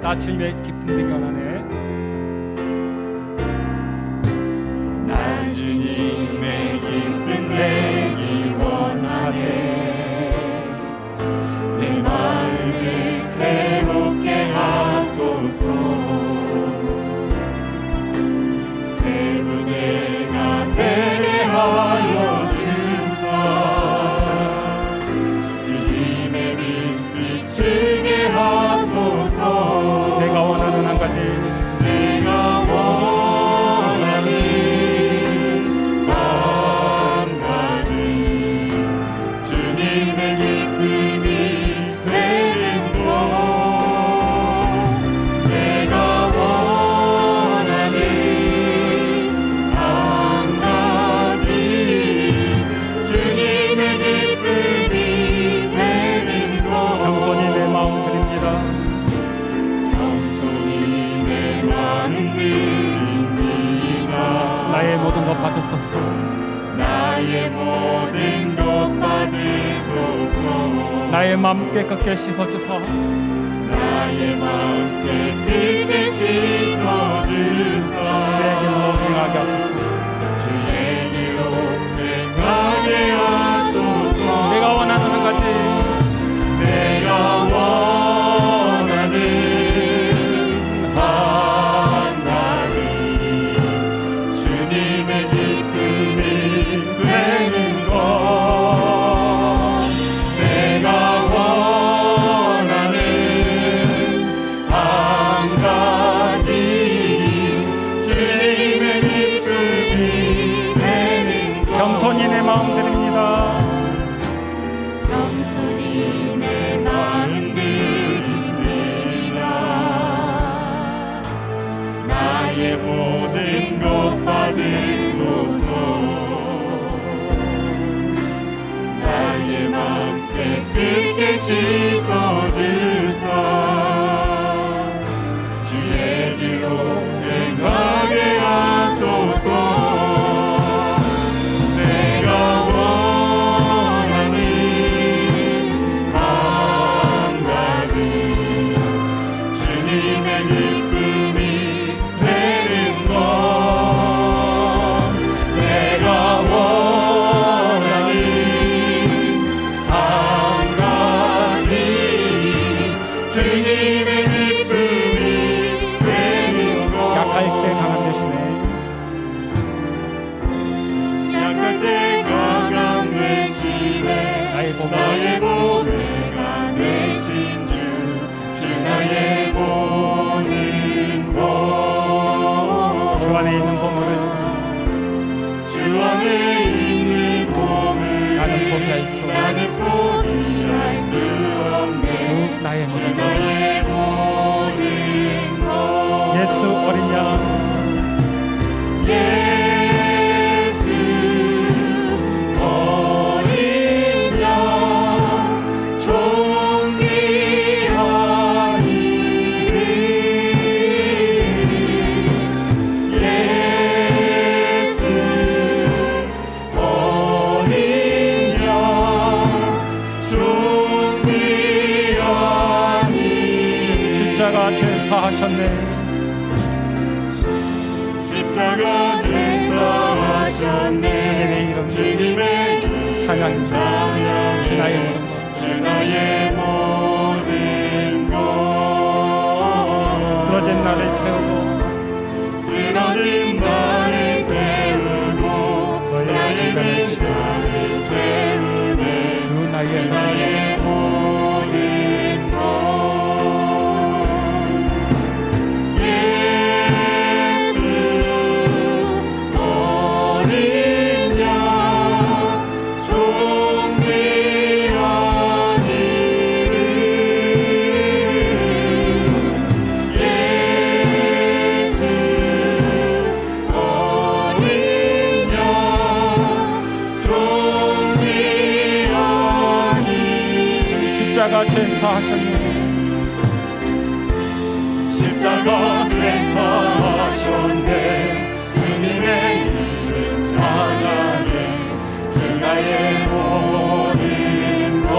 나 주님의 기쁨 되기 원하네. 나 주님의 기쁨 되기 원하네. 내 마음을 새롭게 하소서. 새 분해가 되게 하여 주사. 주님의 빛 비추게 하소서. 내가 원하는 한 가지, 내가 원하는 한 가지, 주님의 기쁨이 되는 것. 내가 원하는 한 가지, 주님의 기쁨이 되는 것. 겸손히 내 마음 드립니다. 겸손히 내 마음 드립니다. 나의 모든 것 받으소서. 나의 모든 것 받으소서. 나의 마음 깨끗게 씻어주사. 나의 마음 깨끗게 씻어주사. 주의 길로 행하게 하소서. 주의 길로 행하게 하소서. 내가 원하는 한 가지, 내가 원하는 한 가지, 주님의 기쁨이 되는 것. 내가 원하는 한 가지, 주님의 기쁨이 되는 것. 겸손히 내 마음 드립니다. 겸손히 내 마음 드립니다. 나의 모든 것 받으소서. 나의 마음 깨끗게 씻어주사. 주의 길로 행하게 하소서. 내가 원하는 한 가지, 주님의 기쁨이 되는 것. 내가 원하는 한 가지, 주님의 기쁨이 되는 것. 약할 때 강한 대신에 약할 때 강한 대신에 나의 보배, 나의 보배가 되신 주, 주 나의 보는 것. 주 안에 있는 보물을 주 안에 있는 보물을 나는 포기할 수 없네. 나는 포기할 수 없네. 주 나의 주 모든 것, 나의 보는 것. 예수 어린 양, 예수 어린 양, 존귀한 이름. 예수 어린 양, 존귀한 이름. 십자가 죄 사하셨네. 십자가 죄사하셨네. 주님의 이름, 주님의 이름 찬양합니다. 주 나의 모든 것, 주 나의 모든 것. 쓰러진 나를 세우고 쓰러진 나를 세우고 나의 왼자를 세우네. 주 나의 주 나의 모든 것. 예수 어린 양, 존귀한 이름. 예수 어린 양, 존귀한 이름. 십자가 죄 사하셨네. 십자가 죄사하셨네. 주님의 이름 찬양해. 주 나의 모든 것.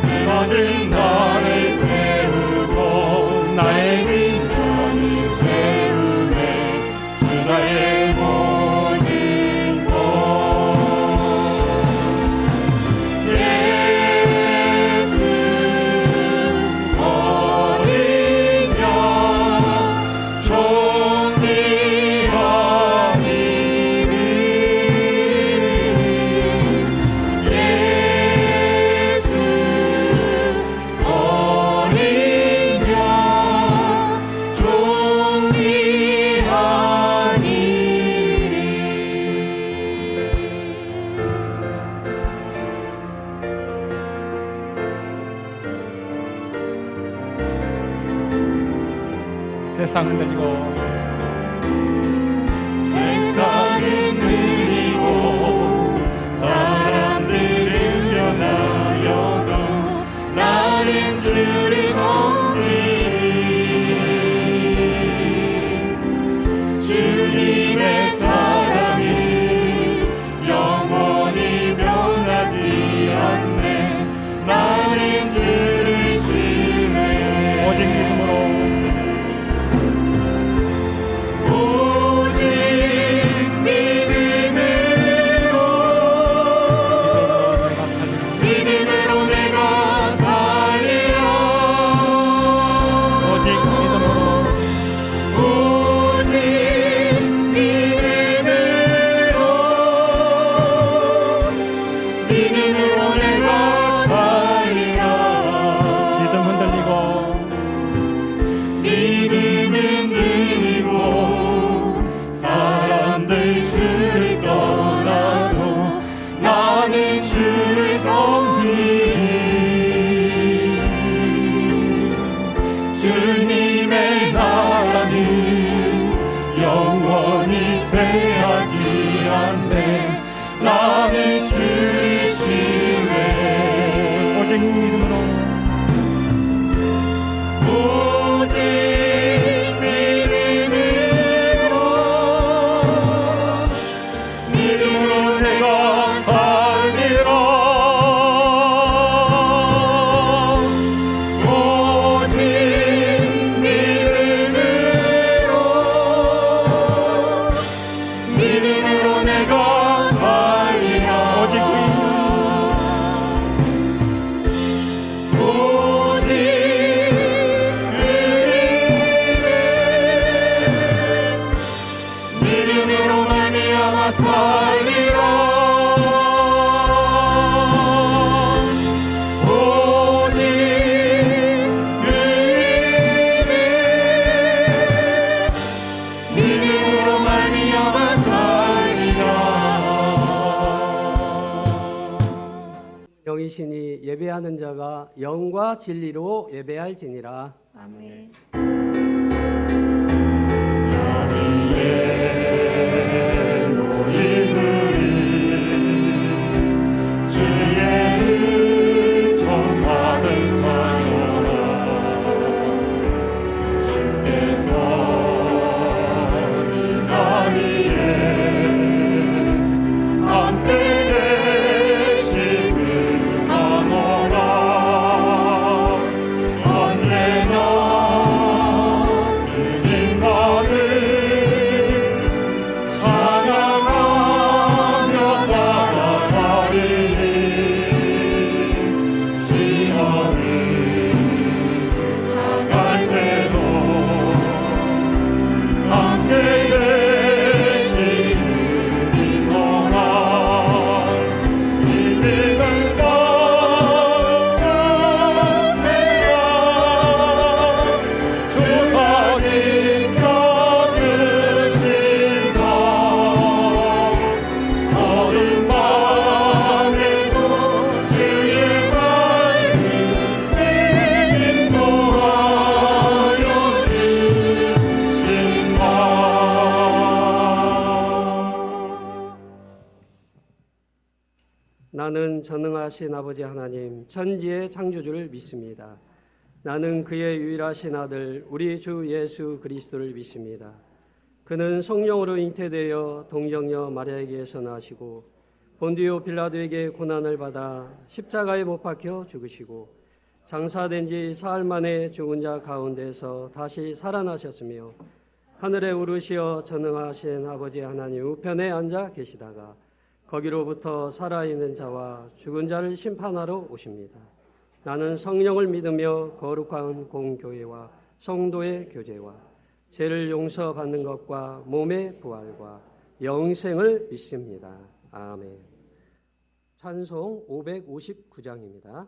쓰러진 나의 모든 것 예수 어린 양 존귀한 이름 예수 어린 양 존귀한 세상 흔들리고 세상은 흔들리고 사람들은 변하여도 나는 주를 섬기리 주님의 사랑이 영원히 변하지 않네 나는 주를 신뢰해 오직 믿음으로 오직 믿음으로 내가 살리라. 믿음으로 내가 살리라 오직 믿음으로 오직 믿음으로 내가 살리라 믿음 흔들리고 믿음은 들리고 사람들 주를 떠나도 나는 주를 섬기리 주님의 나라는 영원히 쇠하지 않네 나는 주를 신뢰해 오직 믿음으로 오직 믿음으로 내가 살리라 오직 믿음으로 내가 살리라 오직 오직 믿음으로 말미암아 살리라 오직 믿음으로 말미암아 살리라 영이시니 예배하는 자가 영과 진리로 예배할지니라. 아멘. 여기에 모인 우리 주의 은총받을 자녀라 주께서 이 자리에 함께 계시길 나노라 언제나 주님만을 찬양하며 따라가리니 시험을 당할 때도 함께 계시는 믿노라 믿음을 받으세요 주가 지켜주신다 어둠 밤에도 주의 밝은 빛 인도하여 주신다 나는 전능하신 아버지 하나님 천지의 창조주를 믿습니다. 나는 그의 유일하신 아들 우리 주 예수 그리스도를 믿습니다. 그는 성령으로 잉태되어 동정녀 마리아에게서 나시고 본디오 빌라도에게 고난을 받아 십자가에 못 박혀 죽으시고 장사된 지 사흘 만에 죽은 자 가운데서 다시 살아나셨으며 하늘에 오르시어 전능하신 아버지 하나님 우편에 앉아 계시다가 거기로부터 살아있는 자와 죽은 자를 심판하러 오십니다. 나는 성령을 믿으며 거룩한 공교회와 성도의 교제와 죄를 용서받는 것과 몸의 부활과 영생을 믿습니다. 아멘. 찬송 559장입니다.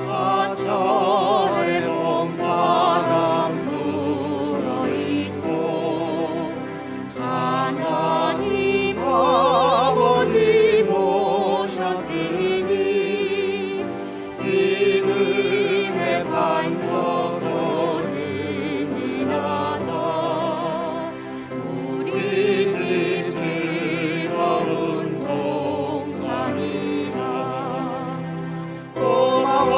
사절의 봄바람 불어있고 하나님 아버지 모셨으니 믿음의 반석도 든든하다. 우리 집 즐거운 동산이라. 고마워라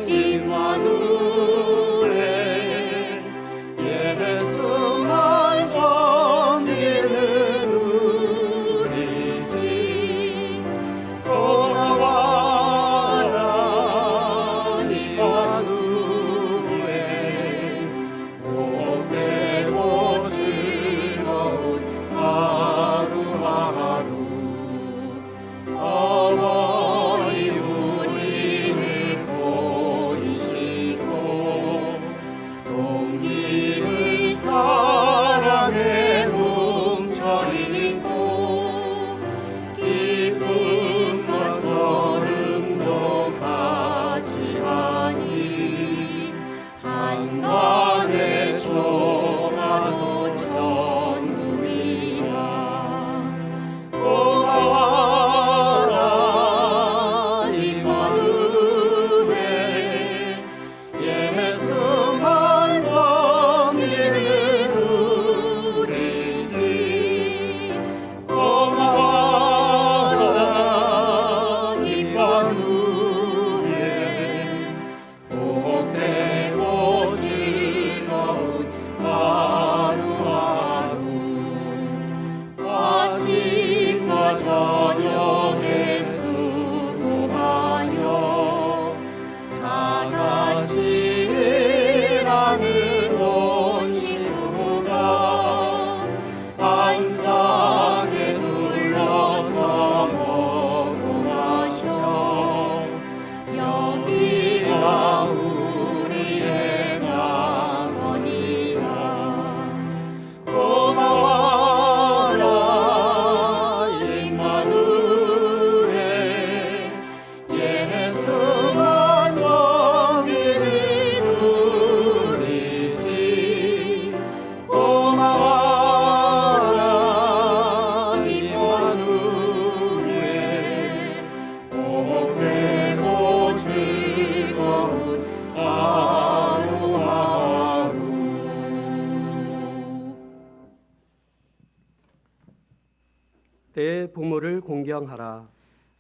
임마누엘 예수만 섬기는 우리 집. 고마워라 임마누엘 복되고 즐거운 하루하루. 어머니 우리를 보이시고 동기의 사랑에 뭉쳐있고 기쁨과 서름도 같이하니 한간에 조가도 천국이라. 고마워라 임마누엘 예수만 섬기는 우리 집. 고마워라 임마누엘 복되고 즐거운 하루하루. 아침과 저녁에 수고하여 다 같이 일하는 온 식구가 안상에 둘러서 먹고 마셔. 여기가 우리의 낙원이라. 고마워라 임마누엘 예수만 섬기는 우리 집. 고마워라 임마누엘 복되고 즐거운 하루하루. 내 부모를 공경하라.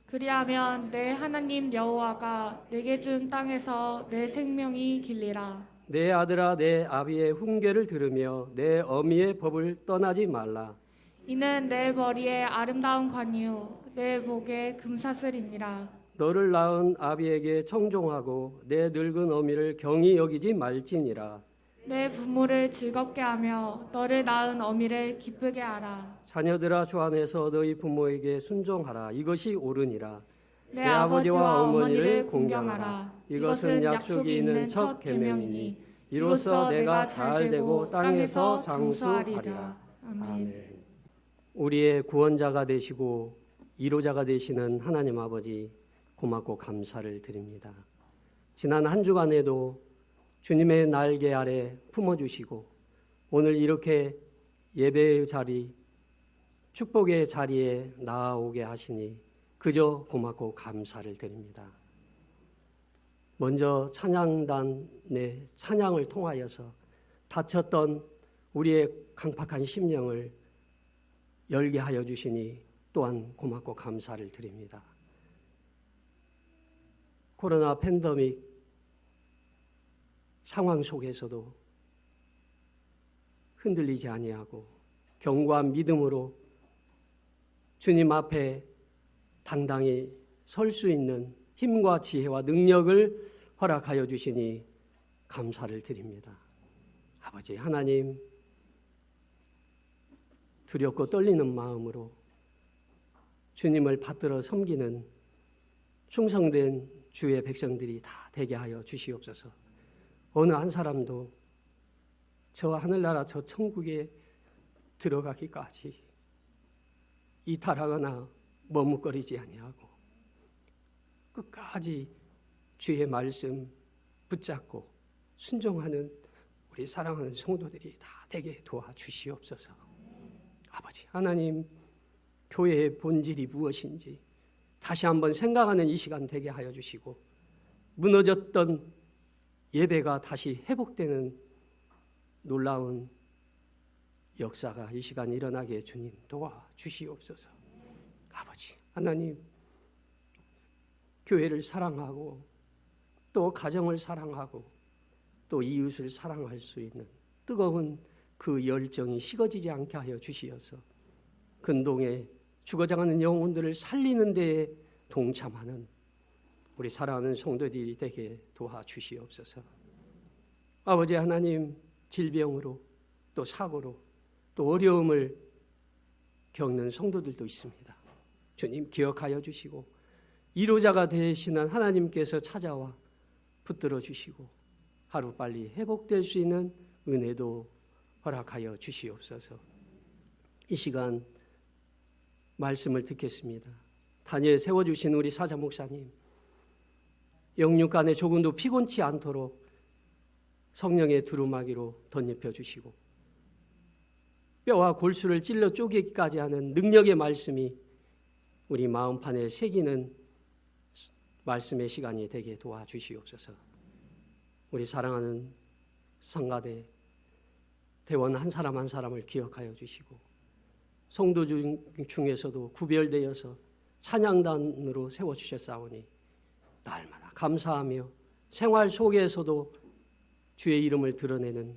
그리하면 내 하나님 여호와가 내게 준 땅에서 내 생명이 길리라. 내 아들아 내 아비의 훈계를 들으며 내 어미의 법을 떠나지 말라. 이는 내 머리에 아름다운 관이요 내 목에 금사슬이니라. 너를 낳은 아비에게 청종하고 내 늙은 어미를 경히 여기지 말지니라. 내 부모를 즐겁게 하며 너를 낳은 어미를 기쁘게 하라. 자녀들아 주 안에서 너희 부모에게 순종하라. 이것이 옳으니라. 내 아버지와 어머니를 공경하라. 이것은 약속이 있는 첫 계명이니 이로써 내가 잘되고 땅에서 장수하리라. 아멘. 우리의 구원자가 되시고 이로자가 되시는 하나님 아버지 고맙고 감사를 드립니다. 지난 한 주간에도 주님의 날개 아래 품어주시고 오늘 이렇게 예배의 자리, 축복의 자리에 나아오게 하시니 그저 고맙고 감사를 드립니다. 먼저 찬양단의 찬양을 통하여서 다쳤던 우리의 강팍한 심령을 열게 하여 주시니 또한 고맙고 감사를 드립니다. 코로나 팬데믹 상황 속에서도 흔들리지 아니하고 견고한 믿음으로 주님 앞에 당당히 설 수 있는 힘과 지혜와 능력을 허락하여 주시니 감사를 드립니다. 아버지 하나님, 두렵고 떨리는 마음으로 주님을 받들어 섬기는 충성된 주의 백성들이 다 되게 하여 주시옵소서. 어느 한 사람도 저 하늘나라 저 천국에 들어가기까지 이탈하거나 머뭇거리지 아니하고 끝까지 주의 말씀 붙잡고 순종하는 우리 사랑하는 성도들이 다 되게 도와주시옵소서. 아버지 하나님, 교회의 본질이 무엇인지 다시 한번 생각하는 이 시간 되게 하여 주시고, 무너졌던 예배가 다시 회복되는 놀라운 역사가 이 시간 일어나게 주님 도와주시옵소서. 아버지 하나님, 교회를 사랑하고 또 가정을 사랑하고 또 이웃을 사랑할 수 있는 뜨거운 그 열정이 식어지지 않게 하여 주시어서 근동에 죽어가는 영혼들을 살리는 데에 동참하는 우리 사랑하는 성도들이 되게 도와주시옵소서. 아버지 하나님, 질병으로 또 사고로 또 어려움을 겪는 성도들도 있습니다. 주님 기억하여 주시고 위로자가 되시는 하나님께서 찾아와 붙들어 주시고 하루빨리 회복될 수 있는 은혜도 허락하여 주시옵소서. 이 시간 말씀을 듣겠습니다. 단위에 세워주신 우리 사자 목사님, 영육간에 조금도 피곤치 않도록 성령의 두루마기로 덧입혀 주시고 뼈와 골수를 찔러 쪼개기까지 하는 능력의 말씀이 우리 마음판에 새기는 말씀의 시간이 되게 도와주시옵소서. 우리 사랑하는 성가대 대원 한 사람 한 사람을 기억하여 주시고 성도 중에서도 구별되어서 찬양단으로 세워주셨사오니 날마다 감사하며 생활 속에서도 주의 이름을 드러내는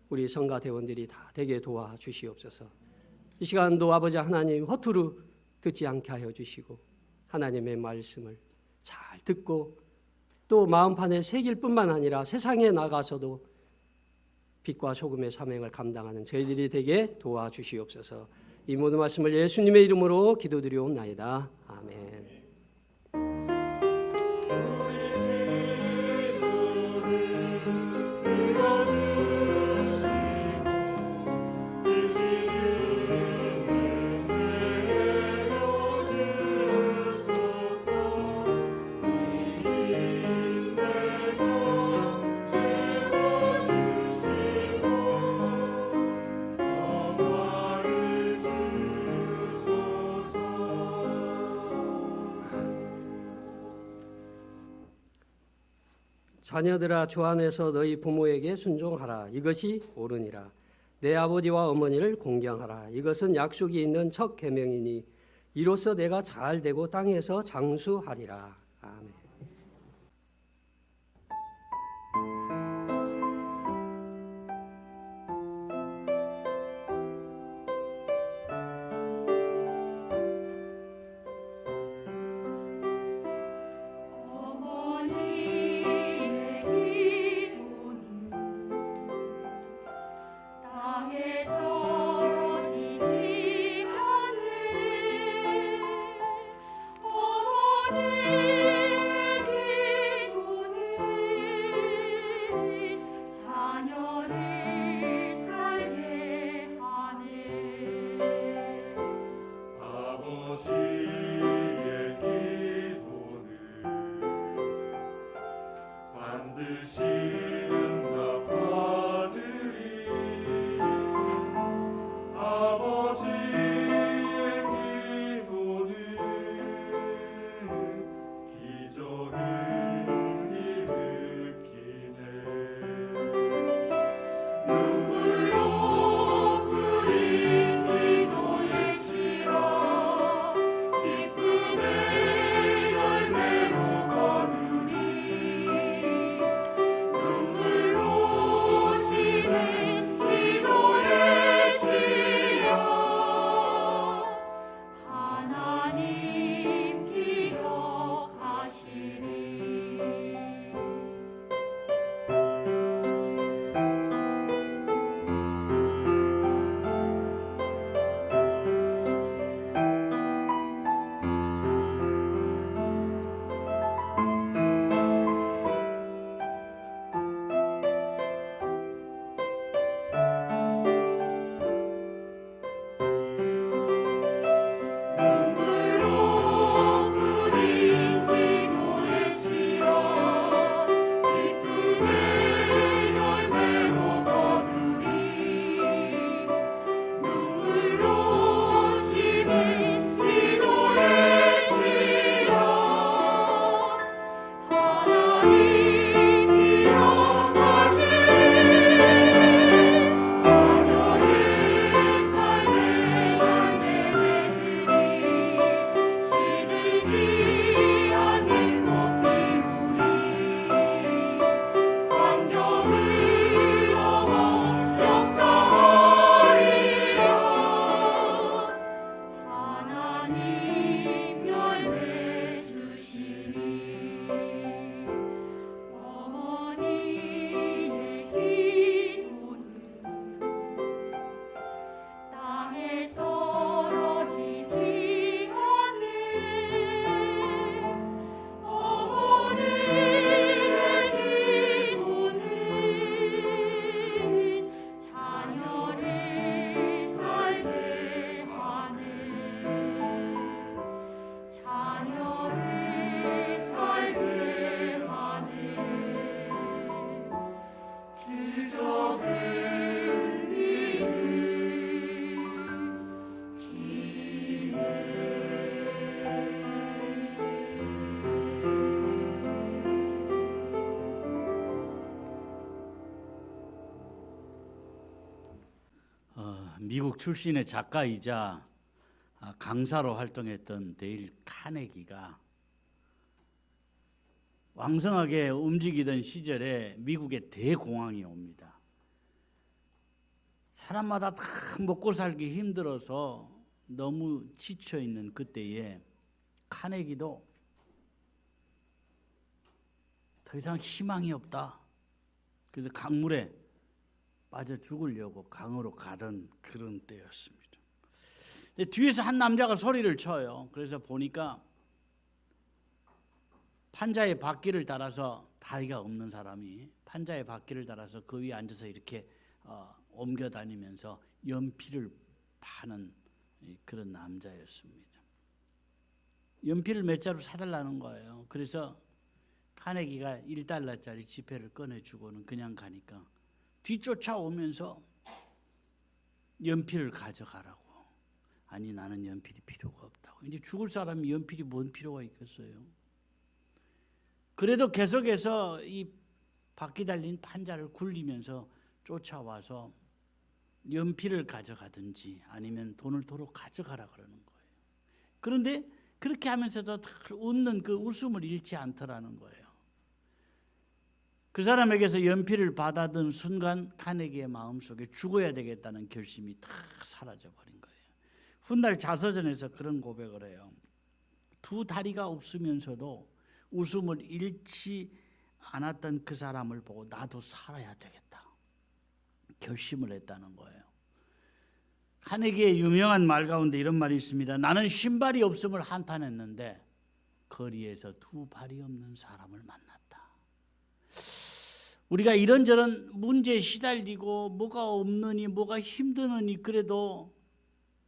우리 성가대원들이 다 되게 도와주시옵소서. 이 시간도 아버지 하나님 허투루 듣지 않게 하여 주시고 하나님의 말씀을 잘 듣고 또 마음판에 새길 뿐만 아니라 세상에 나가서도 빛과 소금의 사명을 감당하는 저희들이 되게 도와주시옵소서. 이 모든 말씀을 예수님의 이름으로 기도드리옵나이다. 아멘. 자녀들아, 주 안에서 너희 부모에게 순종하라. 이것이 옳으니라. 내 아버지와 어머니를 공경하라. 이것은 약속이 있는 첫 계명이니 이로써 내가 잘 되고 땅에서 장수하리라. 아멘. 눈물로 뿌린 기도의 시간 열매 주시니 어머니의 기도는 땅에 떨어지지 않네. 어머니의 기도는 자녀를 살게 하네. 자녀를 살게 하네. 기적은 믿음 미국 출신의 작가이자 강사로 활동했던 데일 카네기가 왕성하게 움직이던 시절에 미국에 대공황이 옵니다. 사람마다 다 먹고 살기 힘들어서 너무 지쳐 있는 그때에 카네기도 더 이상 희망이 없다. 그래서 강물에 빠져 죽으려고 강으로 가던 그런 때였습니다. 근데 뒤에서 한 남자가 소리를 쳐요. 그래서 보니까 판자의 바퀴를 달아서, 다리가 없는 사람이 판자의 바퀴를 달아서 그 위에 앉아서 이렇게 옮겨 다니면서 연필을 파는 그런 남자였습니다. 연필을 몇 자루 사달라는 거예요. 그래서 카네기가 1달러짜리 지폐를 꺼내주고는 그냥 가니까 뒤쫓아오면서 연필을 가져가라고. 아니, 나는 연필이 필요가 없다고. 이제 죽을 사람이 연필이 뭔 필요가 있겠어요. 그래도 계속해서 이 바퀴 달린 판자를 굴리면서 쫓아와서 연필을 가져가든지 아니면 돈을 도로 가져가라 그러는 거예요. 그런데 그렇게 하면서도 웃는 그 웃음을 잃지 않더라는 거예요. 그 사람에게서 연필을 받아든 순간 카네기의 마음속에 죽어야 되겠다는 결심이 다 사라져버린 거예요. 훗날 자서전에서 그런 고백을 해요. 두 다리가 없으면서도 웃음을 잃지 않았던 그 사람을 보고 나도 살아야 되겠다 결심을 했다는 거예요. 카네기의 유명한 말 가운데 이런 말이 있습니다. 나는 신발이 없음을 한탄했는데 거리에서 두 발이 없는 사람을 만났다. 우리가 이런저런 문제에 시달리고 뭐가 없느니 뭐가 힘드느니 그래도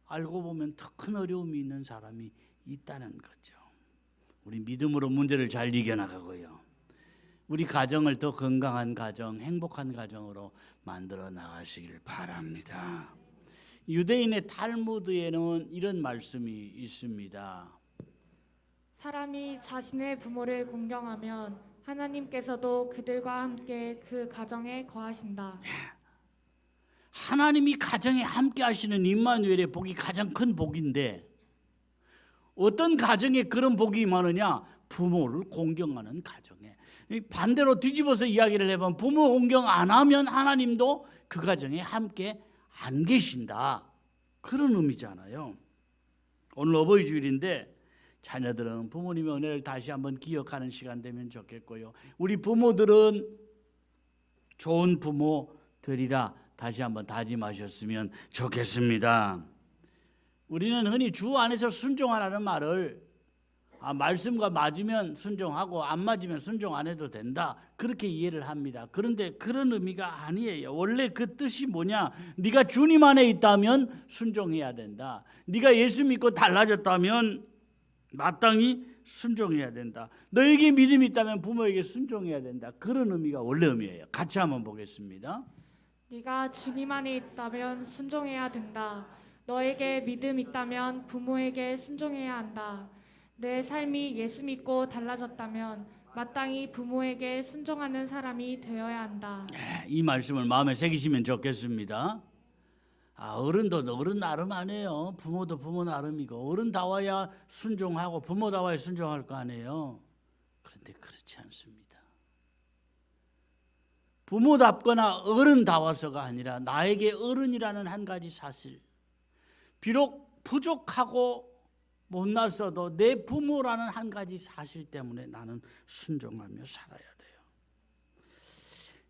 알고 보면 더 큰 어려움이 있는 사람이 있다는 거죠. 우리 믿음으로 문제를 잘 이겨나가고요. 우리 가정을 더 건강한 가정, 행복한 가정으로 만들어 나가시길 바랍니다. 유대인의 탈무드에는 이런 말씀이 있습니다. 사람이 자신의 부모를 공경하면 하나님께서도 그들과 함께 그 가정에 거하신다. 하나님이 가정에 함께 하시는 임마누엘의 복이 가장 큰 복인데 어떤 가정에 그런 복이 많으냐? 부모를 공경하는 가정에. 반대로 뒤집어서 이야기를 해보면 부모 공경 안 하면 하나님도 그 가정에 함께 안 계신다. 그런 의미잖아요. 오늘 어버이 주일인데 자녀들은 부모님의 은혜를 다시 한번 기억하는 시간 되면 좋겠고요. 우리 부모들은 좋은 부모 되리라 다시 한번 다짐하셨으면 좋겠습니다. 우리는 흔히 주 안에서 순종하라는 말을 말씀과 맞으면 순종하고 안 맞으면 순종 안 해도 된다 그렇게 이해를 합니다. 그런데 그런 의미가 아니에요. 원래 그 뜻이 뭐냐? 네가 주님 안에 있다면 순종해야 된다. 네가 예수 믿고 달라졌다면 마땅히 순종해야 된다. 너에게 믿음이 있다면 부모에게 순종해야 된다. 그런 의미가 원래 의미예요. 같이 한번 보겠습니다. 네가 주님 안에 있다면 순종해야 된다. 너에게 믿음 있다면 부모에게 순종해야 한다. 내 삶이 예수 믿고 달라졌다면 마땅히 부모에게 순종하는 사람이 되어야 한다. 이 말씀을 마음에 새기시면 좋겠습니다. 어른도 어른 나름 아니에요. 부모도 부모 나름이고 어른다워야 순종하고 부모다워야 순종할 거 아니에요. 그런데 그렇지 않습니다. 부모답거나 어른다워서가 아니라 나에게 어른이라는 한 가지 사실, 비록 부족하고 못났어도 내 부모라는 한 가지 사실 때문에 나는 순종하며 살아야 돼요.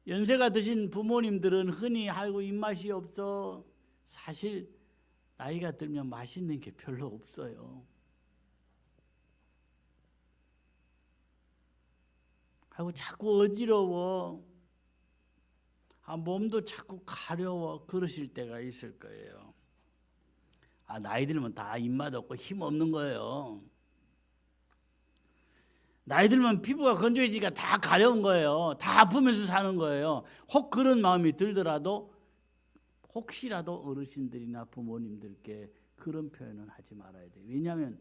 연세가 드신 부모님들은 흔히 아이고 입맛이 없어. 사실 나이가 들면 맛있는 게 별로 없어요. 하고 자꾸 어지러워. 몸도 자꾸 가려워. 그러실 때가 있을 거예요. 나이 들면 다 입맛 없고 힘 없는 거예요. 나이 들면 피부가 건조해지니까 다 가려운 거예요. 다 아프면서 사는 거예요. 혹 그런 마음이 들더라도 혹시라도 어르신들이나 부모님들께 그런 표현은 하지 말아야 돼요. 왜냐하면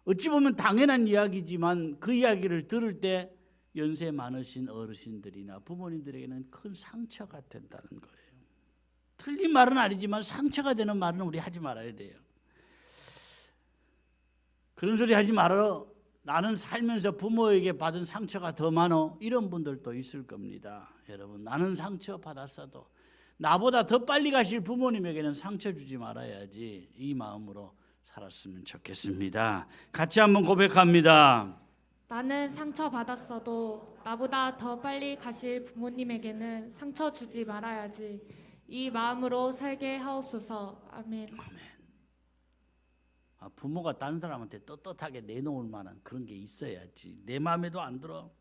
어찌 보면 당연한 이야기지만 그 이야기를 들을 때 연세 많으신 어르신들이나 부모님들에게는 큰 상처가 된다는 거예요. 틀린 말은 아니지만 상처가 되는 말은 우리 하지 말아야 돼요. 그런 소리 하지 말아. 나는 살면서 부모에게 받은 상처가 더 많어. 이런 분들도 있을 겁니다. 여러분, 나는 상처 받았어도 나보다 더 빨리 가실 부모님에게는 상처 주지 말아야지. 이 마음으로 살았으면 좋겠습니다. 같이 한번 고백합니다. 나는 상처 받았어도 나보다 더 빨리 가실 부모님에게는 상처 주지 말아야지. 이 마음으로 살게 하옵소서. 아멘. 부모가 다른 사람한테 떳떳하게 내놓을 만한 그런 게 있어야지. 내 마음에도 안 들어.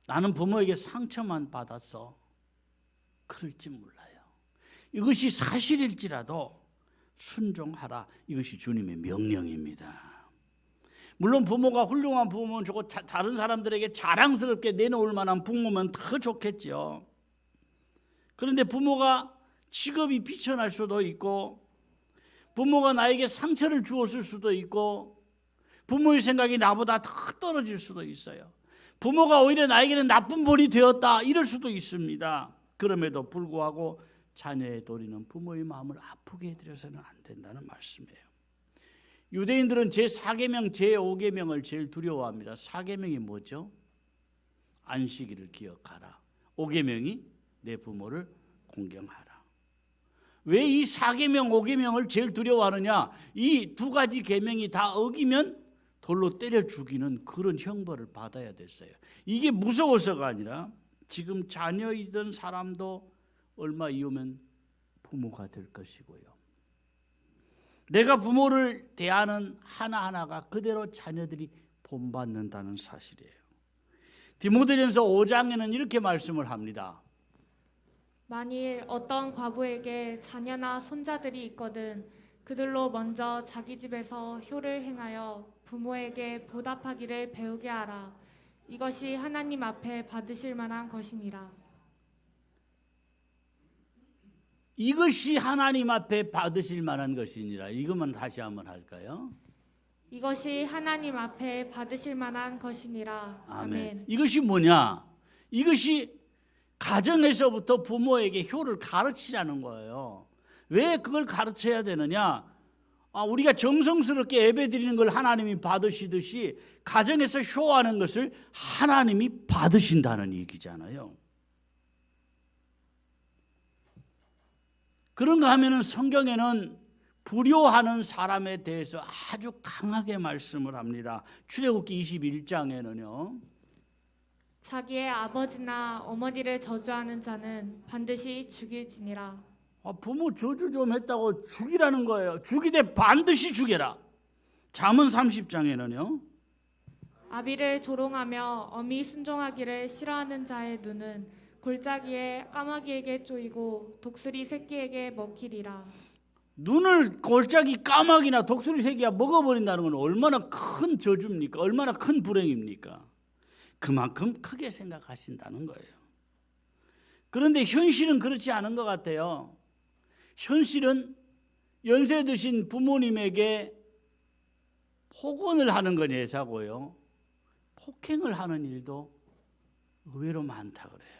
나는 부모에게 상처만 받았어. 그럴지 몰라요. 이것이 사실일지라도 순종하라. 이것이 주님의 명령입니다. 물론 부모가 훌륭한 부모면 좋고 다른 사람들에게 자랑스럽게 내놓을 만한 부모면 더 좋겠죠. 그런데 부모가 직업이 비천할 수도 있고 부모가 나에게 상처를 주었을 수도 있고 부모의 생각이 나보다 더 떨어질 수도 있어요. 부모가 오히려 나에게는 나쁜 본이 되었다 이럴 수도 있습니다. 그럼에도 불구하고 자녀의 도리는 부모의 마음을 아프게 해드려서는 안 된다는 말씀이에요. 유대인들은 제4계명, 제5계명을 제일 두려워합니다. 4계명이 뭐죠? 안식일을 기억하라. 5계명이 내 부모를 공경하라. 왜 이 4계명, 5계명을 제일 두려워하느냐? 이 두 가지 계명이 다 어기면 돌로 때려 죽이는 그런 형벌을 받아야 됐어요. 이게 무서워서가 아니라 지금 자녀이던 사람도 얼마 이후면 부모가 될 것이고요. 내가 부모를 대하는 하나하나가 그대로 자녀들이 본받는다는 사실이에요. 디모데전서 5장에는 이렇게 말씀을 합니다. 만일 어떤 과부에게 자녀나 손자들이 있거든 그들로 먼저 자기 집에서 효를 행하여 부모에게 보답하기를 배우게 하라. 이것이 하나님 앞에 받으실 만한 것이니라. 이것이 하나님 앞에 받으실 만한 것이니라. 이것만 다시 한번 할까요? 이것이 하나님 앞에 받으실 만한 것이니라. 아멘. 이것이 뭐냐? 이것이 가정에서부터 부모에게 효를 가르치라는 거예요. 왜 그걸 가르쳐야 되느냐? 우리가 정성스럽게 예배드리는 걸 하나님이 받으시듯이 가정에서 효하는 것을 하나님이 받으신다는 얘기잖아요. 그런가 하면은 성경에는 불효하는 사람에 대해서 아주 강하게 말씀을 합니다. 출애굽기 21장에는요. 자기의 아버지나 어머니를 저주하는 자는 반드시 죽일지니라. 부모 저주 좀 했다고 죽이라는 거예요. 죽이되 반드시 죽여라. 잠언 30장에는요. 아비를 조롱하며 어미 순종하기를 싫어하는 자의 눈은 골짜기에 까마귀에게 쪼이고 독수리 새끼에게 먹히리라. 눈을 골짜기 까마귀나 독수리 새끼가 먹어버린다는 건 얼마나 큰 저주입니까? 얼마나 큰 불행입니까? 그만큼 크게 생각하신다는 거예요. 그런데 현실은 그렇지 않은 것 같아요. 현실은 연세 드신 부모님에게 폭언을 하는 건 예사고요. 폭행을 하는 일도 의외로 많다 그래요.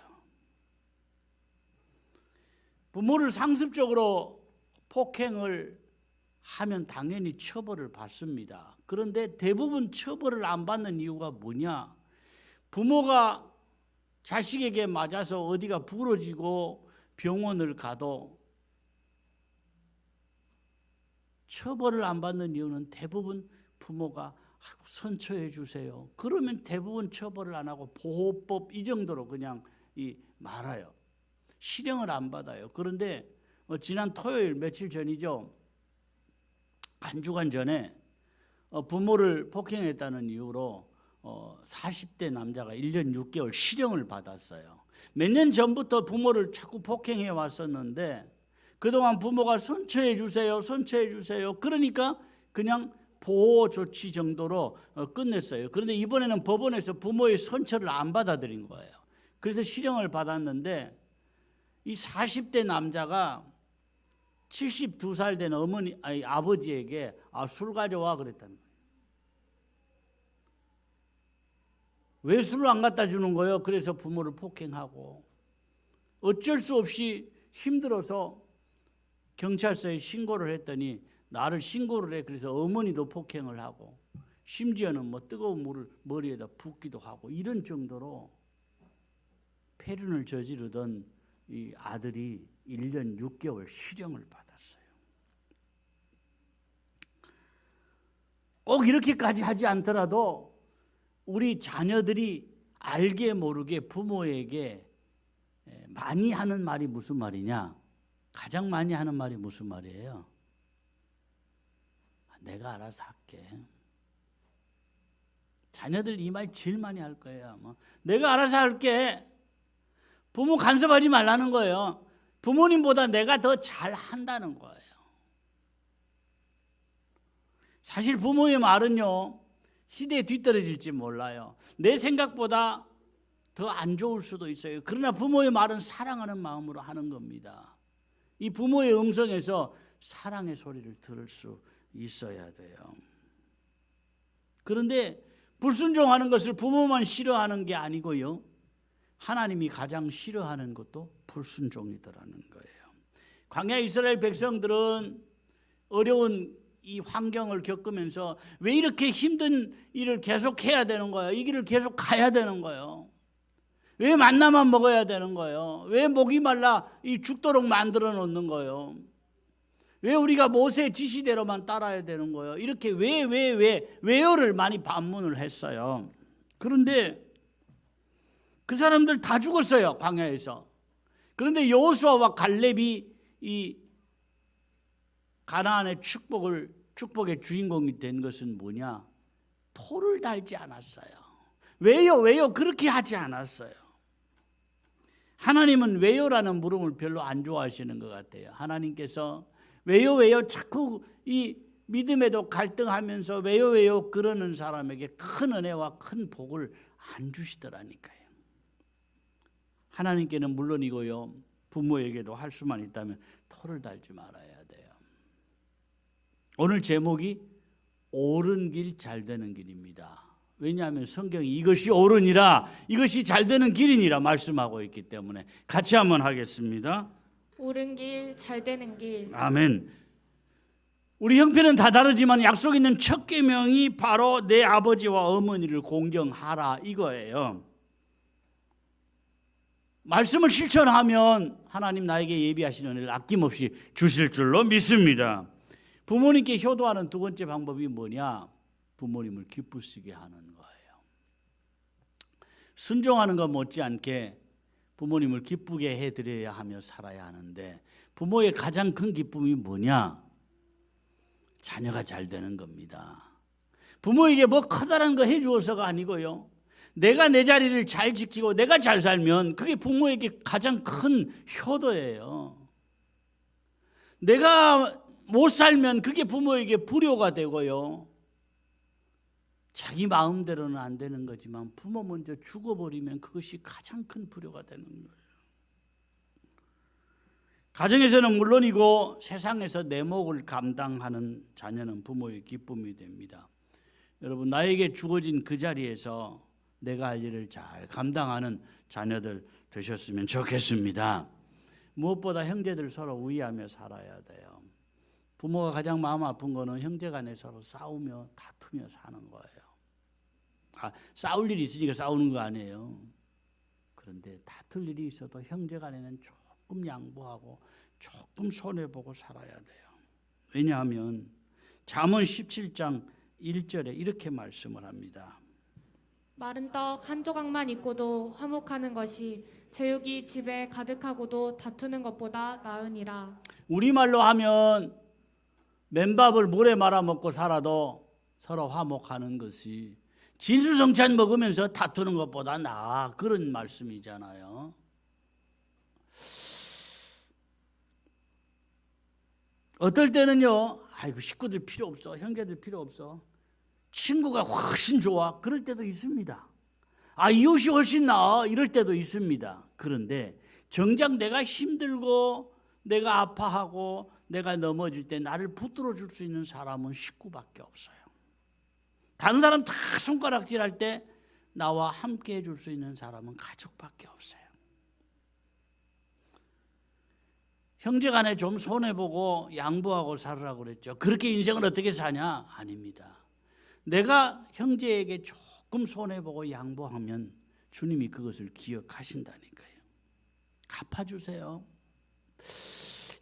부모를 상습적으로 폭행을 하면 당연히 처벌을 받습니다. 그런데 대부분 처벌을 안 받는 이유가 뭐냐? 부모가 자식에게 맞아서 어디가 부러지고 병원을 가도 처벌을 안 받는 이유는 대부분 부모가 선처해 주세요. 그러면 대부분 처벌을 안 하고 보호법 이 정도로 그냥 말아요. 실형을 안 받아요. 그런데 지난 토요일 며칠 전이죠. 한 주간 전에 부모를 폭행했다는 이유로 40대 남자가 1년 6개월 실형을 받았어요. 몇 년 전부터 부모를 자꾸 폭행해 왔었는데 그동안 부모가 선처해 주세요. 선처해 주세요. 그러니까 그냥 보호 조치 정도로 끝냈어요. 그런데 이번에는 법원에서 부모의 선처를 안 받아들인 거예요. 그래서 실형을 받았는데 이 40대 남자가 72살 된 아버지에게 술 가져와 그랬다는 거예요. 왜 술을 안 갖다 주는 거예요? 그래서 부모를 폭행하고 어쩔 수 없이 힘들어서 경찰서에 신고를 했더니 나를 신고를 해. 그래서 어머니도 폭행을 하고 심지어는 뜨거운 물을 머리에다 붓기도 하고 이런 정도로 폐륜을 저지르던 이 아들이 1년 6개월 실형을 받았어요. 꼭 이렇게까지 하지 않더라도 우리 자녀들이 알게 모르게 부모에게 많이 하는 말이 무슨 말이냐? 가장 많이 하는 말이 무슨 말이에요? 내가 알아서 할게. 자녀들 이 말 제일 많이 할 거예요. 내가 알아서 할게. 부모 간섭하지 말라는 거예요. 부모님보다 내가 더 잘한다는 거예요. 사실 부모의 말은요, 시대에 뒤떨어질지 몰라요. 내 생각보다 더 안 좋을 수도 있어요. 그러나 부모의 말은 사랑하는 마음으로 하는 겁니다. 이 부모의 음성에서 사랑의 소리를 들을 수 있어야 돼요. 그런데 불순종하는 것을 부모만 싫어하는 게 아니고요, 하나님이 가장 싫어하는 것도 불순종이더라는 거예요. 광야 이스라엘 백성들은 어려운 이 환경을 겪으면서 왜 이렇게 힘든 일을 계속해야 되는 거예요? 이 길을 계속 가야 되는 거예요. 왜 만나만 먹어야 되는 거예요? 왜 목이 말라 죽도록 만들어 놓는 거예요? 왜 우리가 모세의 지시대로만 따라야 되는 거예요? 이렇게 왜요를 많이 반문을 했어요. 그런데 그 사람들 다 죽었어요, 광야에서. 그런데 여호수아와 갈렙이 이 가나안의 축복의 주인공이 된 것은 뭐냐? 토를 달지 않았어요. 왜요? 그렇게 하지 않았어요. 하나님은 왜요라는 물음을 별로 안 좋아하시는 것 같아요. 하나님께서 왜요 자꾸 이 믿음에도 갈등하면서 왜요 그러는 사람에게 큰 은혜와 큰 복을 안 주시더라니까요. 하나님께는 물론이고요, 부모에게도 할 수만 있다면 토를 달지 말아야 돼요. 오늘 제목이 옳은 길 잘 되는 길입니다. 왜냐하면 성경이 이것이 옳으니라, 이것이 잘 되는 길이니라 말씀하고 있기 때문에 같이 한번 하겠습니다. 옳은 길, 잘 되는 길. 아멘. 우리 형편은 다 다르지만 약속 있는 첫 계명이 바로 내 아버지와 어머니를 공경하라 이거예요. 말씀을 실천하면 하나님 나에게 예비하신 은혜를 아낌없이 주실 줄로 믿습니다. 부모님께 효도하는 두 번째 방법이 뭐냐? 부모님을 기쁘시게 하는 거예요. 순종하는 것 못지않게 부모님을 기쁘게 해드려야 하며 살아야 하는데 부모의 가장 큰 기쁨이 뭐냐? 자녀가 잘 되는 겁니다. 부모에게 뭐 커다란 거 해주어서가 아니고요, 내가 내 자리를 잘 지키고 내가 잘 살면 그게 부모에게 가장 큰 효도예요. 내가 못 살면 그게 부모에게 불효가 되고요, 자기 마음대로는 안 되는 거지만 부모 먼저 죽어버리면 그것이 가장 큰 불효가 되는 거예요. 가정에서는 물론이고 세상에서 내 몫을 감당하는 자녀는 부모의 기쁨이 됩니다. 여러분, 나에게 주어진 그 자리에서 내가 할 일을 잘 감당하는 자녀들 되셨으면 좋겠습니다. 무엇보다 형제들 서로 위하며 살아야 돼요. 부모가 가장 마음 아픈 거는 형제 간에 서로 싸우며 다투며 사는 거예요. 싸울 일이 있으니까 싸우는 거 아니에요. 그런데 다툴 일이 있어도 형제 간에는 조금 양보하고 조금 손해보고 살아야 돼요. 왜냐하면 잠언 17장 1절에 이렇게 말씀을 합니다. 마른 떡 한 조각만 있고도 화목하는 것이 제육이 집에 가득하고도 다투는 것보다 나으니라. 우리말로 하면 맨밥을 물에 말아 먹고 살아도 서로 화목하는 것이 진수성찬 먹으면서 다투는 것보다 나아, 그런 말씀이잖아요. 어떨 때는요, 아이고 식구들 필요 없어, 형제들 필요 없어, 친구가 훨씬 좋아, 그럴 때도 있습니다. 아, 이웃이 훨씬 나아, 이럴 때도 있습니다. 그런데 정작 내가 힘들고 내가 아파하고 내가 넘어질 때 나를 붙들어 줄 수 있는 사람은 식구밖에 없어요. 다른 사람 다 손가락질할 때 나와 함께 해줄 수 있는 사람은 가족밖에 없어요. 형제간에 좀 손해보고 양보하고 살으라고 그랬죠. 그렇게 인생을 어떻게 사냐? 아닙니다. 내가 형제에게 조금 손해보고 양보하면 주님이 그것을 기억하신다니까요. 갚아주세요.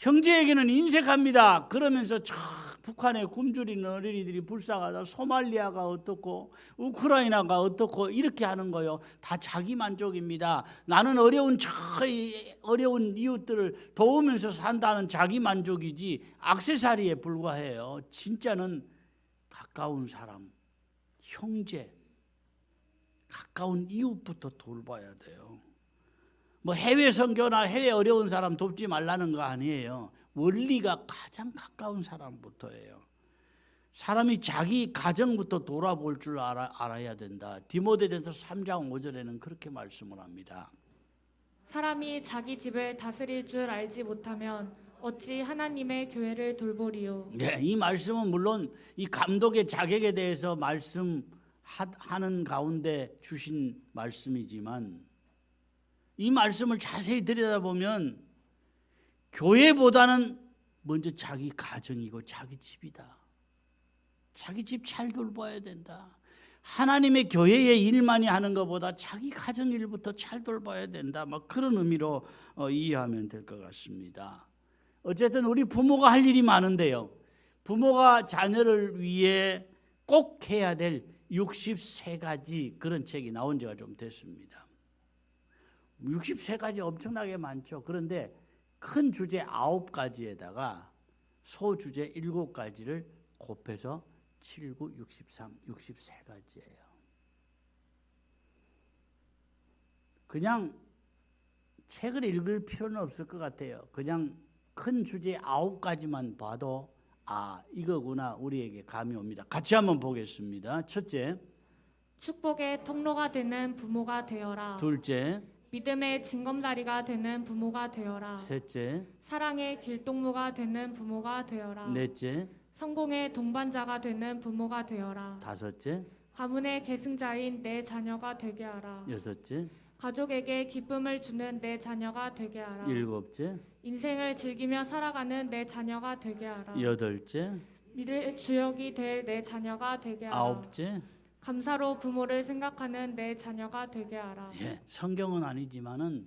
형제에게는 인색합니다. 그러면서 북한의 굶주리는 어린이들이 불쌍하다, 소말리아가 어떻고 우크라이나가 어떻고 이렇게 하는 거요. 다 자기 만족입니다. 나는 어려운 이웃들을 도우면서 산다는 자기 만족이지 액세서리에 불과해요. 진짜는 가까운 사람, 형제, 가까운 이웃부터 돌봐야 돼요. 뭐 해외 선교나 해외 어려운 사람 돕지 말라는 거 아니에요. 원리가 가장 가까운 사람부터예요. 사람이 자기 가정부터 돌아볼 줄 알아야 된다. 디모데전서 3장 5절에는 그렇게 말씀을 합니다. 사람이 자기 집을 다스릴 줄 알지 못하면 어찌 하나님의 교회를 돌보리요. 네, 이 말씀은 물론 이 감독의 자격에 대해서 말씀하는 가운데 주신 말씀이지만 이 말씀을 자세히 들여다보면 교회보다는 먼저 자기 가정이고 자기 집이다. 자기 집 잘 돌봐야 된다. 하나님의 교회의 일만이 하는 것보다 자기 가정 일부터 잘 돌봐야 된다. 막 그런 의미로 이해하면 될 것 같습니다. 어쨌든 우리 부모가 할 일이 많은데요. 부모가 자녀를 위해 꼭 해야 될 63가지 그런 책이 나온 지가 좀 됐습니다. 63가지 엄청나게 많죠. 그런데 큰 주제 9가지에다가 소주제 7가지를 곱해서 7, 9, 63, 63가지예요. 그냥 책을 읽을 필요는 없을 것 같아요. 그냥 큰 주제 9가지만 봐도 이거구나 우리에게 감이 옵니다. 같이 한번 보겠습니다. 첫째, 축복의 통로가 되는 부모가 되어라. 둘째, 믿음의 징검다리가 되는 부모가 되어라. 셋째, 사랑의 길동무가 되는 부모가 되어라. 넷째, 성공의 동반자가 되는 부모가 되어라. 다섯째, 가문의 계승자인 내 자녀가 되게 하라. 여섯째, 가족에게 기쁨을 주는 내 자녀가 되게 하라. 일곱째, 인생을 즐기며 살아가는 내 자녀가 되게 하라. 여덟째, 미래의 주역이 될 내 자녀가 되게 하라. 아홉째. 감사로 부모를 생각하는 내 자녀가 되게 하라. 예, 성경은 아니지만은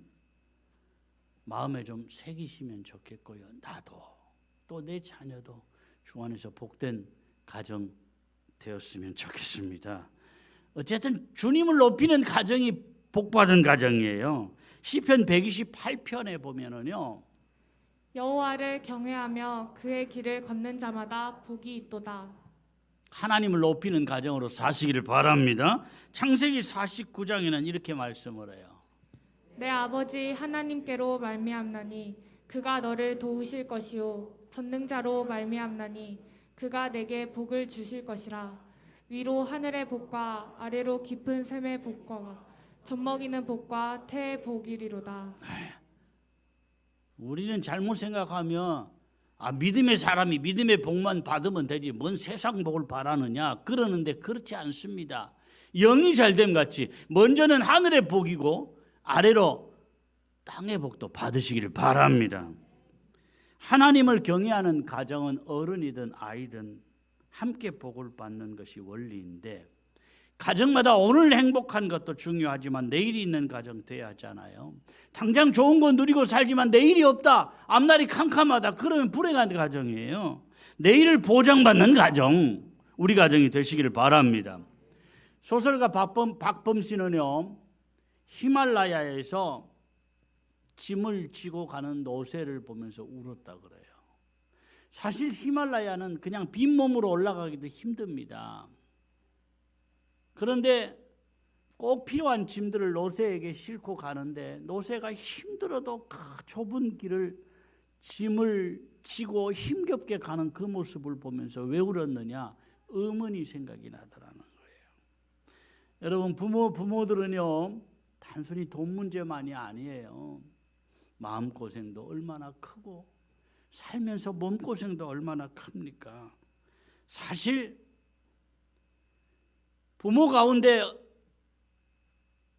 마음에 좀 새기시면 좋겠고요. 나도 또 내 자녀도 주 안에서 복된 가정 되었으면 좋겠습니다. 어쨌든 주님을 높이는 가정이 복받은 가정이에요. 시편 128편에 보면은요. 여호와를 경외하며 그의 길을 걷는 자마다 복이 있도다. 하나님을 높이는 가정으로 사시기를 바랍니다. 창세기 49장에는 이렇게 말씀을 해요. 내 아버지 하나님께로 말미암나니 그가 너를 도우실 것이요 전능자로 말미암나니 그가 내게 복을 주실 것이라. 위로 하늘의 복과 아래로 깊은 샘의 복과 젖먹이는 복과 태의 복이리로다. 우리는 잘못 생각하면 믿음의 사람이 믿음의 복만 받으면 되지 뭔 세상 복을 바라느냐 그러는데 그렇지 않습니다. 영이 잘됨 같이 먼저는 하늘의 복이고 아래로 땅의 복도 받으시기를 바랍니다. 하나님을 경외하는 가정은 어른이든 아이든 함께 복을 받는 것이 원리인데 가정마다 오늘 행복한 것도 중요하지만 내일이 있는 가정 돼야 하잖아요. 당장 좋은 거 누리고 살지만 내일이 없다, 앞날이 캄캄하다, 그러면 불행한 가정이에요. 내일을 보장받는 가정, 우리 가정이 되시기를 바랍니다. 소설가 박범 씨는요, 히말라야에서 짐을 지고 가는 노새를 보면서 울었다 그래요. 사실 히말라야는 그냥 빈몸으로 올라가기도 힘듭니다. 그런데 꼭 필요한 짐들을 노새에게 싣고 가는데 노새가 힘들어도 그 좁은 길을 짐을 지고 힘겹게 가는 그 모습을 보면서 왜 울었느냐? 어머니 생각이 나더라는 거예요. 여러분, 부모들은요, 단순히 돈 문제만이 아니에요. 마음고생도 얼마나 크고 살면서 몸고생도 얼마나 큽니까? 사실 부모 가운데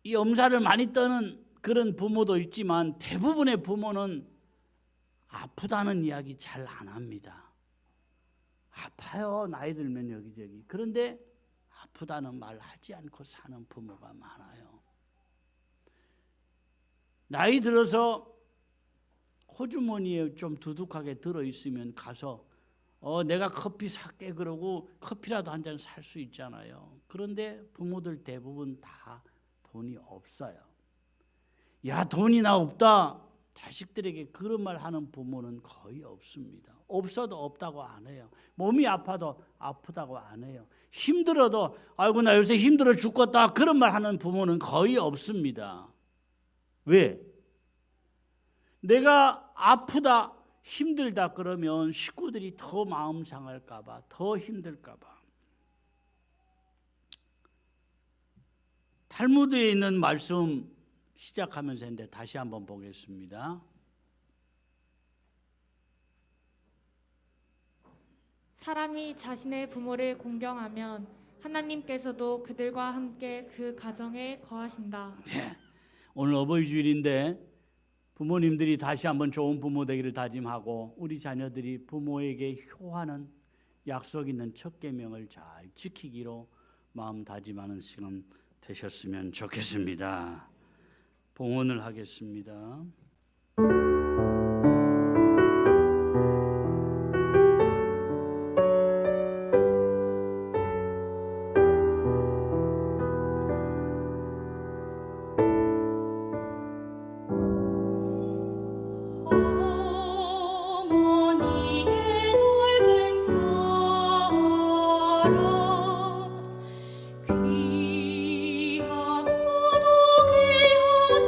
이 엄살을 많이 떠는 그런 부모도 있지만 대부분의 부모는 아프다는 이야기 잘 안 합니다. 아파요, 나이 들면 여기저기. 그런데 아프다는 말 하지 않고 사는 부모가 많아요. 나이 들어서 호주머니에 좀 두둑하게 들어있으면 가서 내가 커피 살게 그러고 커피라도 한 잔 살 수 있잖아요. 그런데 부모들 대부분 다 돈이 없어요. 야, 돈이 나 없다. 자식들에게 그런 말 하는 부모는 거의 없습니다. 없어도 없다고 안 해요. 몸이 아파도 아프다고 안 해요. 힘들어도 아이고 나 요새 힘들어 죽겠다 그런 말 하는 부모는 거의 없습니다. 왜? 내가 아프다 힘들다 그러면 식구들이 더 마음 상할까 봐, 더 힘들까 봐. 탈무드에 있는 말씀 시작하면서 했는데 다시 한번 보겠습니다. 사람이 자신의 부모를 공경하면 하나님께서도 그들과 함께 그 가정에 거하신다. 네. 오늘 어버이 주일인데 부모님들이 다시 한번 좋은 부모 되기를 다짐하고 우리 자녀들이 부모에게 효하는 약속 있는 첫 계명을 잘 지키기로 마음 다짐하는 시간 되셨으면 좋겠습니다. 봉헌을 하겠습니다. 어머니의 넓은 사랑 귀하고도 귀하다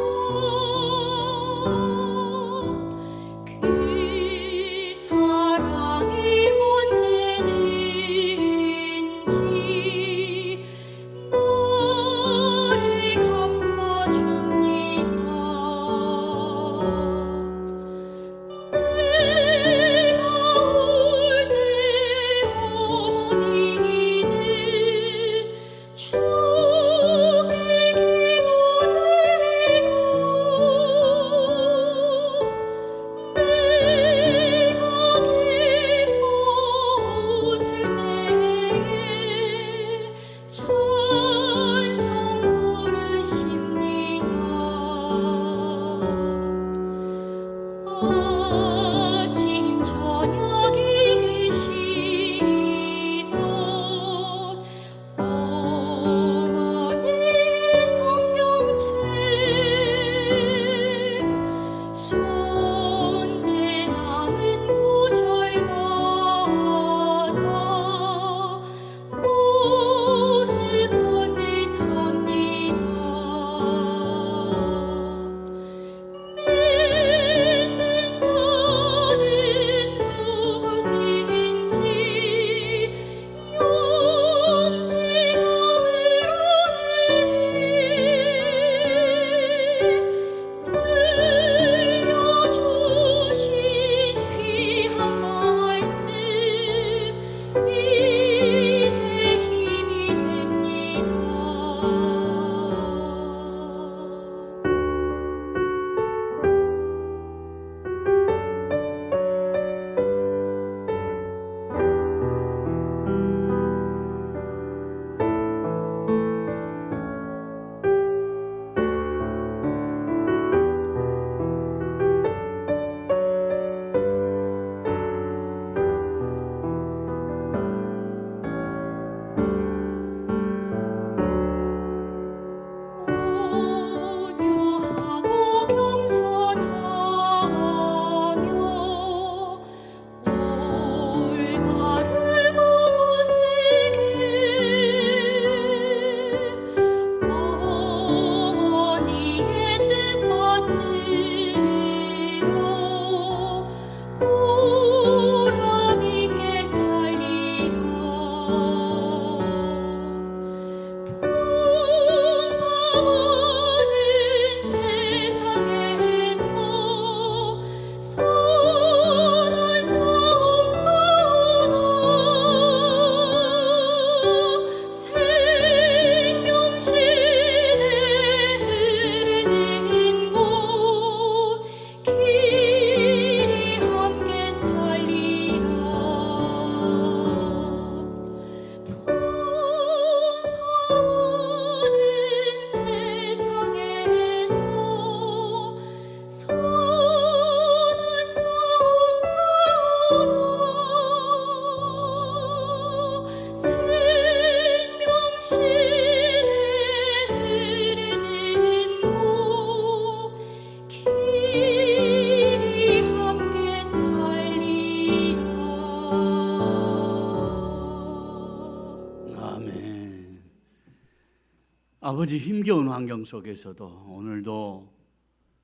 아버지, 힘겨운 환경 속에서도 오늘도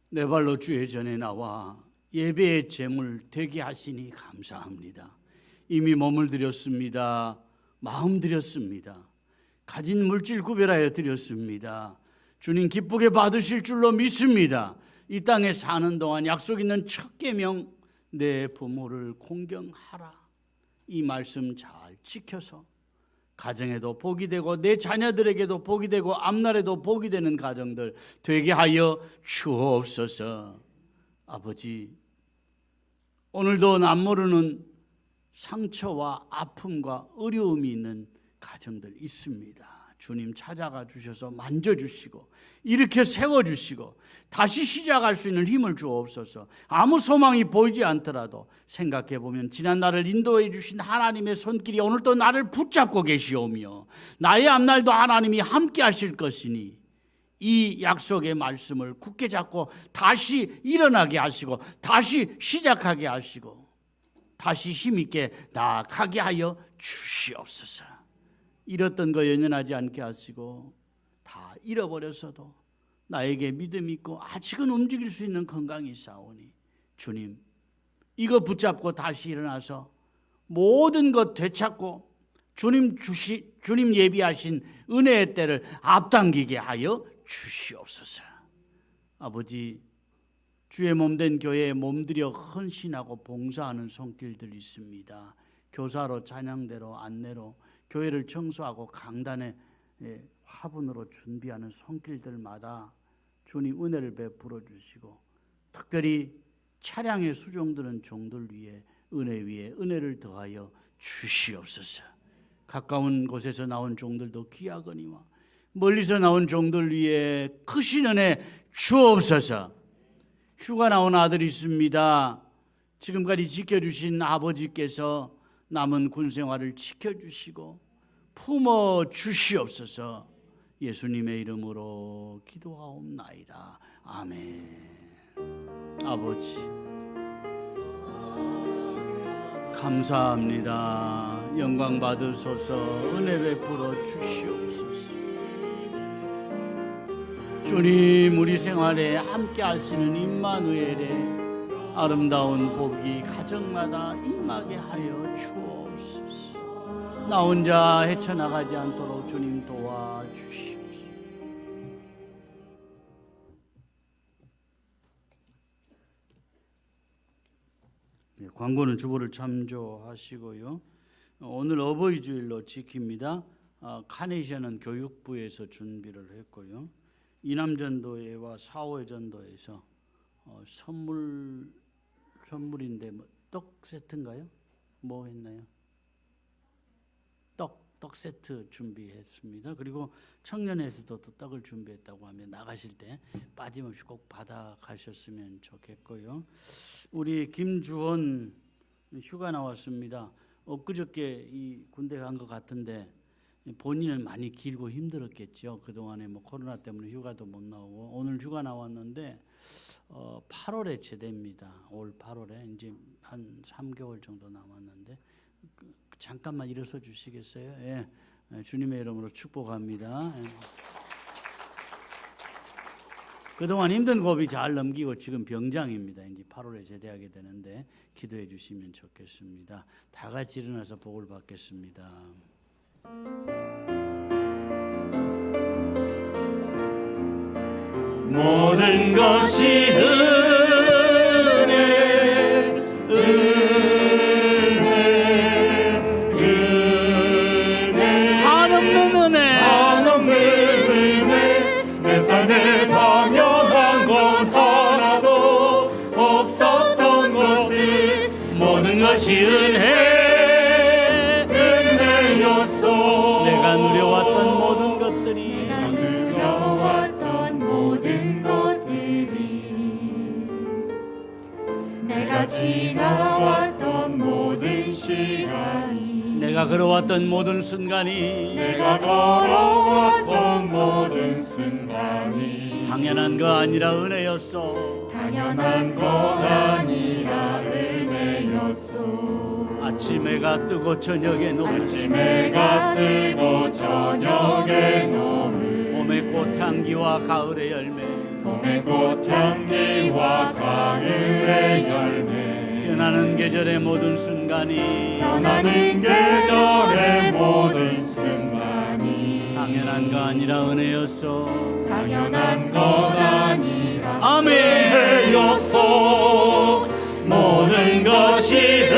내 발로 주의 전에 나와 예배의 제물 되게 하시니 감사합니다. 이미 몸을 드렸습니다. 마음 드렸습니다. 가진 물질 구별하여 드렸습니다. 주님 기쁘게 받으실 줄로 믿습니다. 이 땅에 사는 동안 약속 있는 첫 계명, 내 부모를 공경하라. 이 말씀 잘 지켜서 가정에도 복이 되고 내 자녀들에게도 복이 되고 앞날에도 복이 되는 가정들 되게 하여 주옵소서. 아버지, 오늘도 남모르는 상처와 아픔과 어려움이 있는 가정들 있습니다. 주님 찾아가 주셔서 만져주시고 이렇게 세워주시고 다시 시작할 수 있는 힘을 주옵소서. 아무 소망이 보이지 않더라도 생각해보면 지난 날을 인도해 주신 하나님의 손길이 오늘도 나를 붙잡고 계시오며 나의 앞날도 하나님이 함께 하실 것이니 이 약속의 말씀을 굳게 잡고 다시 일어나게 하시고 다시 시작하게 하시고 다시 힘있게 나아가게 하여 주시옵소서. 잃었던 거 연연하지 않게 하시고 다 잃어버렸어도 나에게 믿음 있고 아직은 움직일 수 있는 건강이 있사오니 주님, 이거 붙잡고 다시 일어나서 모든 것 되찾고 주님 예비하신 은혜의 때를 앞당기게 하여 주시옵소서. 아버지, 주의 몸된 교회에 몸들여 헌신하고 봉사하는 손길들 있습니다. 교사로, 찬양대로, 안내로 교회를 청소하고 강단에 화분으로 준비하는 손길들마다 주님 은혜를 베풀어 주시고 특별히 차량에 수종드는 종들 위에 은혜 위에 은혜를 더하여 주시옵소서. 가까운 곳에서 나온 종들도 귀하거니와 멀리서 나온 종들 위에 크신 은혜 주옵소서. 휴가 나온 아들이 있습니다. 지금까지 지켜주신 아버지께서 남은 군 생활을 지켜주시고 품어 주시옵소서. 예수님의 이름으로 기도하옵나이다. 아멘. 아버지, 감사합니다. 영광 받으소서. 은혜 베풀어 주시옵소서. 주님, 우리 생활에 함께 하시는 임마누엘의 아름다운 복이 가정마다 임하게 하여 주옵소서. 나 혼자 헤쳐나가지 않도록 주님 도와주시옵소서. 네, 광고는 주보를 참조하시고요. 오늘 어버이 주일로 지킵니다. 카네이션은 교육부에서 준비를 했고요. 이남전도회와 사호전도회에서 선물인데 떡 세트인가요? 뭐 했나요? 떡 세트 준비했습니다. 그리고 청년회에서도 또 떡을 준비했다고 하면 나가실 때 빠짐없이 꼭 받아 가셨으면 좋겠고요. 우리 김주원 휴가 나왔습니다. 엊그저께 이 군대 간 것 같은데 본인은 많이 길고 힘들었겠죠. 그동안에 뭐 코로나 때문에 휴가도 못 나오고 오늘 휴가 나왔는데 8월에 제대입니다. 올 8월에 이제 한 3개월 정도 남았는데 잠깐만 일어서 주시겠어요? 예. 주님의 이름으로 축복합니다. 예. 그동안 힘든 고비 잘 넘기고 지금 병장입니다. 이제 8월에 제대하게 되는데 기도해 주시면 좋겠습니다. 다 같이 일어나서 복을 받겠습니다. 모든 것이 은혜 한없는 은혜 내 삶에 당연한 것 하나도 없었던 것을 모든 것이 은혜였소. 내가 누려왔던 모든 것들이 내가 지나왔던 모든 시간이 내가 걸어왔던 모든 순간이 내가 걸어왔던 모든 순간이 당연한 거 아니라 은혜였소. 당연한 것 아니라 은혜였소. 아침 해가 뜨고 저녁에 노을 아침 해가 뜨고 저녁에 노을 봄에 꽃향기와 가을의 열매 봄의 꽃향기와 가을의 열매 변하는 계절의 모든 순간이 변하는 계절의 모든 순간이 당연한 거 아니라 은혜였소. 당연한 것 아니라 아멘. 은혜였소. 모든 것이 은혜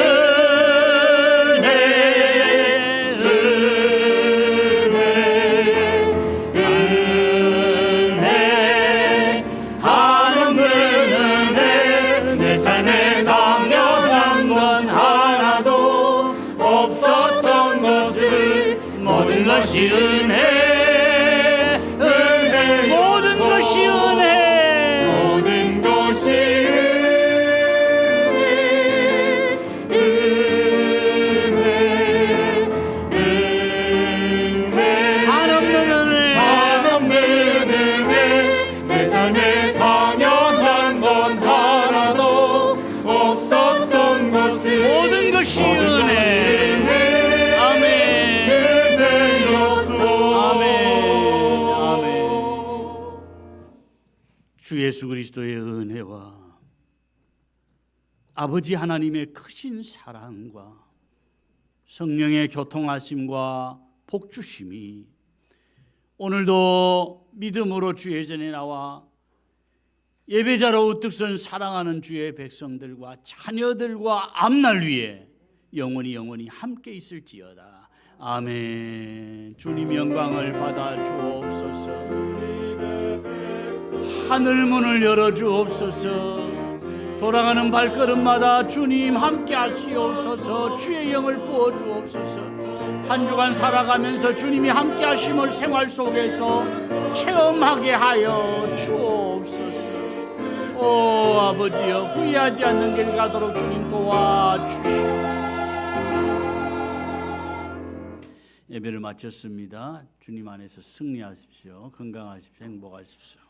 은혜 한없는 은혜 내 삶에 당연한 건 하나도 없었던 것을 모든 것이 은혜 모든 것이 은혜 모든 것이 한없는 은혜 한없는 은혜 내 삶에 당연한 건 하나도 없었던 것을 모든 것이 은혜 아멘 은혜였소. 아멘 주 예수 그리스도의 은혜와 아버지 하나님의 크신 사랑과 성령의 교통하심과 복주심이 오늘도 믿음으로 주의 전에 나와 예배자로 우뚝 선 사랑하는 주의 백성들과 자녀들과 앞날 위에 영원히 함께 있을지어다. 아멘. 주님 영광을 받아 주옵소서. 하늘 문을 열어 주옵소서. 돌아가는 발걸음마다 주님 함께 하시옵소서. 주의 영을 부어 주옵소서. 한 주간 살아가면서 주님이 함께 하심을 생활 속에서 체험하게 하여 주옵소서. 오 아버지여 후회하지 않는 길 가도록 주님 도와주시옵소서. 예배를 마쳤습니다. 주님 안에서 승리하십시오. 건강하십시오. 행복하십시오.